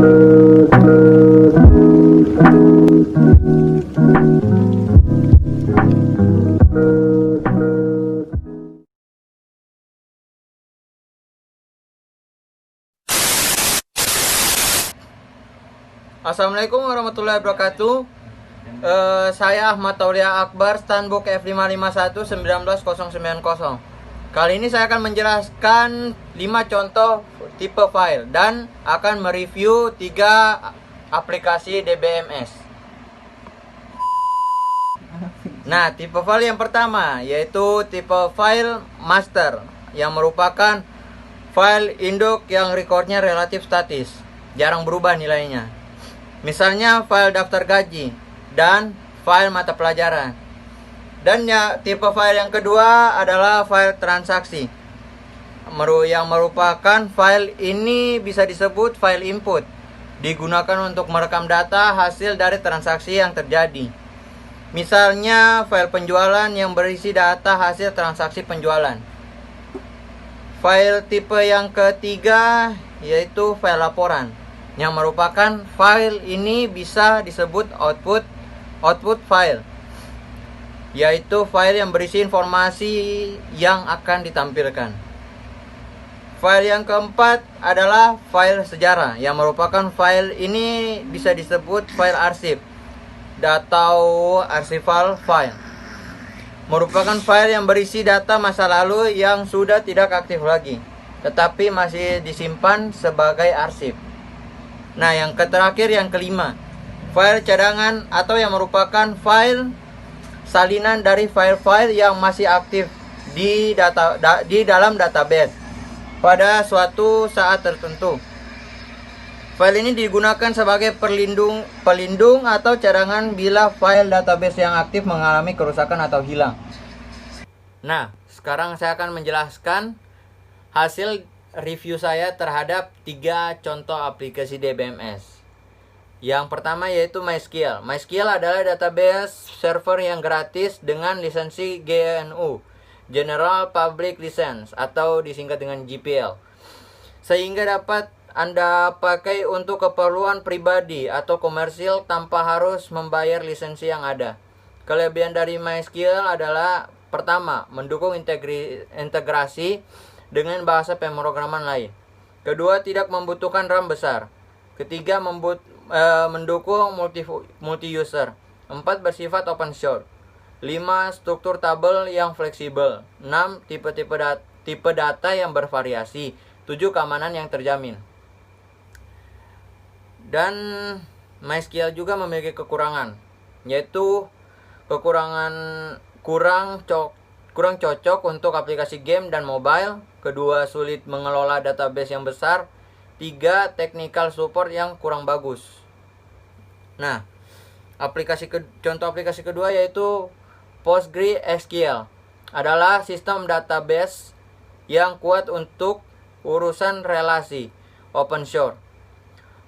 Assalamualaikum warahmatullahi wabarakatuh. Saya Ahmad Taulia Akbar, Standbook F551 19090. Kali ini saya akan menjelaskan 5 contoh tipe file dan akan mereview 3 aplikasi DBMS. Nah, tipe file yang pertama yaitu tipe file master, yang merupakan file induk yang recordnya relatif statis, jarang berubah nilainya. Misalnya file daftar gaji dan file mata pelajaran. Dan ya, tipe file yang kedua adalah file transaksi, yang merupakan file ini bisa disebut file input, digunakan untuk merekam data hasil dari transaksi yang terjadi. Misalnya file penjualan yang berisi data hasil transaksi penjualan. File tipe yang ketiga yaitu file laporan, yang merupakan file ini bisa disebut output file, yaitu file yang berisi informasi yang akan ditampilkan. File yang keempat adalah file sejarah, yang merupakan file ini bisa disebut file arsip atau archival file, merupakan file yang berisi data masa lalu yang sudah tidak aktif lagi tetapi masih disimpan sebagai arsip. Nah, yang terakhir, yang kelima, file cadangan atau yang merupakan file salinan dari file-file yang masih aktif di dalam database pada suatu saat tertentu. File ini digunakan sebagai pelindung atau cadangan bila file database yang aktif mengalami kerusakan atau hilang. Nah, sekarang saya akan menjelaskan hasil review saya terhadap 3 contoh aplikasi DBMS. Yang pertama yaitu MySQL. MySQL adalah database server yang gratis dengan lisensi GNU, General Public License, atau disingkat dengan GPL, sehingga dapat Anda pakai untuk keperluan pribadi atau komersil tanpa harus membayar lisensi yang ada. Kelebihan dari MySQL adalah: pertama, mendukung integrasi dengan bahasa pemrograman lain. Kedua, tidak membutuhkan RAM besar. Ketiga, mendukung multi-user. 4, bersifat open source. 5, struktur tabel yang fleksibel. 6, tipe data yang bervariasi. 7, keamanan yang terjamin. Dan MySQL juga memiliki kekurangan, yaitu kurang cocok untuk aplikasi game dan mobile. Kedua, sulit mengelola database yang besar. 3, technical support yang kurang bagus. Nah, contoh aplikasi kedua yaitu PostgreSQL, adalah sistem database yang kuat untuk urusan relasi, open source.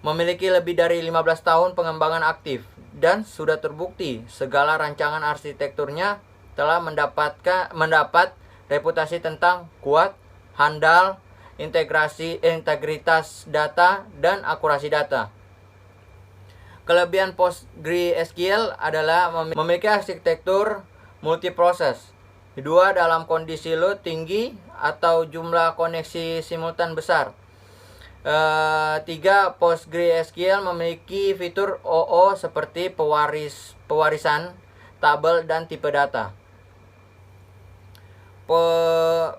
Memiliki lebih dari 15 tahun pengembangan aktif dan sudah terbukti segala rancangan arsitekturnya telah mendapat reputasi tentang kuat, handal, integritas data, dan akurasi data. Kelebihan PostgreSQL adalah memiliki arsitektur multiproses. Kedua, dalam kondisi load tinggi atau jumlah koneksi simultan besar. 3, PostgreSQL memiliki fitur OO seperti pewarisan tabel dan tipe data.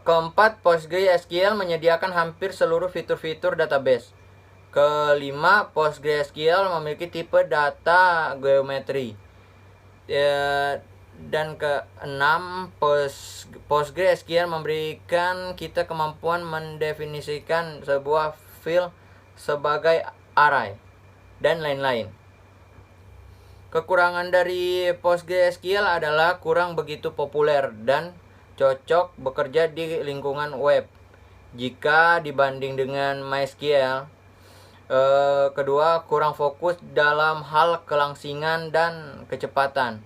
Keempat, PostgreSQL menyediakan hampir seluruh fitur-fitur database. Kelima, PostgreSQL memiliki tipe data geometri. Dan keenam, PostgreSQL memberikan kita kemampuan mendefinisikan sebuah file sebagai array, dan lain-lain. Kekurangan dari PostgreSQL adalah kurang begitu populer dan cocok bekerja di lingkungan web jika dibanding dengan MySQL. Kedua, kurang fokus dalam hal kelangsingan dan kecepatan.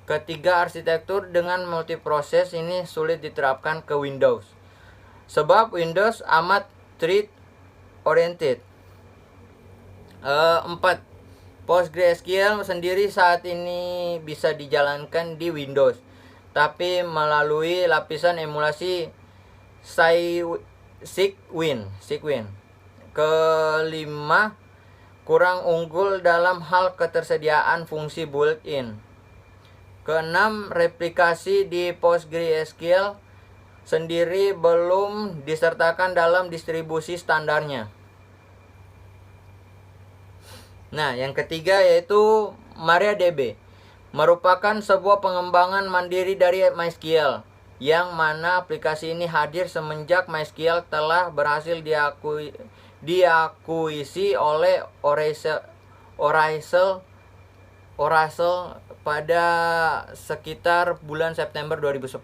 Ketiga, arsitektur dengan multiproses ini sulit diterapkan ke Windows, sebab Windows amat thread oriented. 4. PostgreSQL sendiri saat ini bisa dijalankan di Windows, tapi melalui lapisan emulasi Cygwin. Kelima, kurang unggul dalam hal ketersediaan fungsi built-in. Keenam, replikasi di PostgreSQL sendiri belum disertakan dalam distribusi standarnya. Nah, yang ketiga yaitu MariaDB, merupakan sebuah pengembangan mandiri dari MySQL, yang mana aplikasi ini hadir semenjak MySQL telah berhasil diakuisisi oleh Oracle pada sekitar bulan September 2010.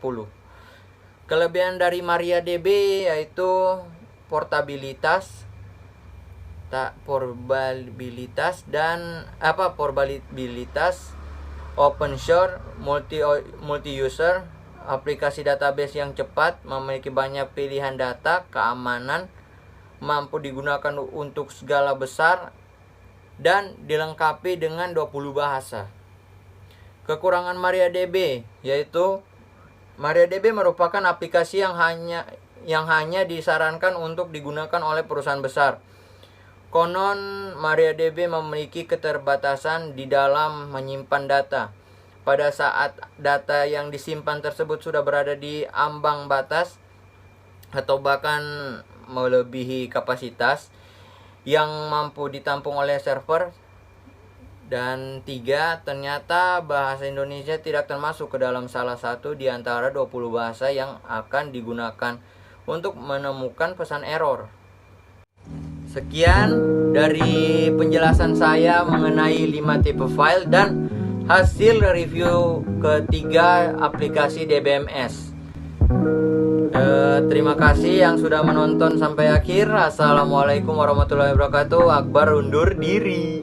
Kelebihan dari MariaDB yaitu portabilitas open source, multi user, aplikasi database yang cepat, memiliki banyak pilihan data, keamanan, mampu digunakan untuk skala besar, dan dilengkapi dengan 20 bahasa. Kekurangan MariaDB yaitu MariaDB merupakan aplikasi yang hanya disarankan untuk digunakan oleh perusahaan besar. Konon MariaDB memiliki keterbatasan di dalam menyimpan data. Pada saat data yang disimpan tersebut sudah berada di ambang batas atau bahkan melebihi kapasitas yang mampu ditampung oleh server. Dan 3, ternyata bahasa Indonesia tidak termasuk ke dalam salah satu di antara 20 bahasa yang akan digunakan untuk menemukan pesan error. Sekian dari penjelasan saya mengenai 5 tipe file dan hasil review ketiga aplikasi DBMS. Terima kasih yang sudah menonton sampai akhir. Assalamualaikum warahmatullahi wabarakatuh. Akbar undur diri.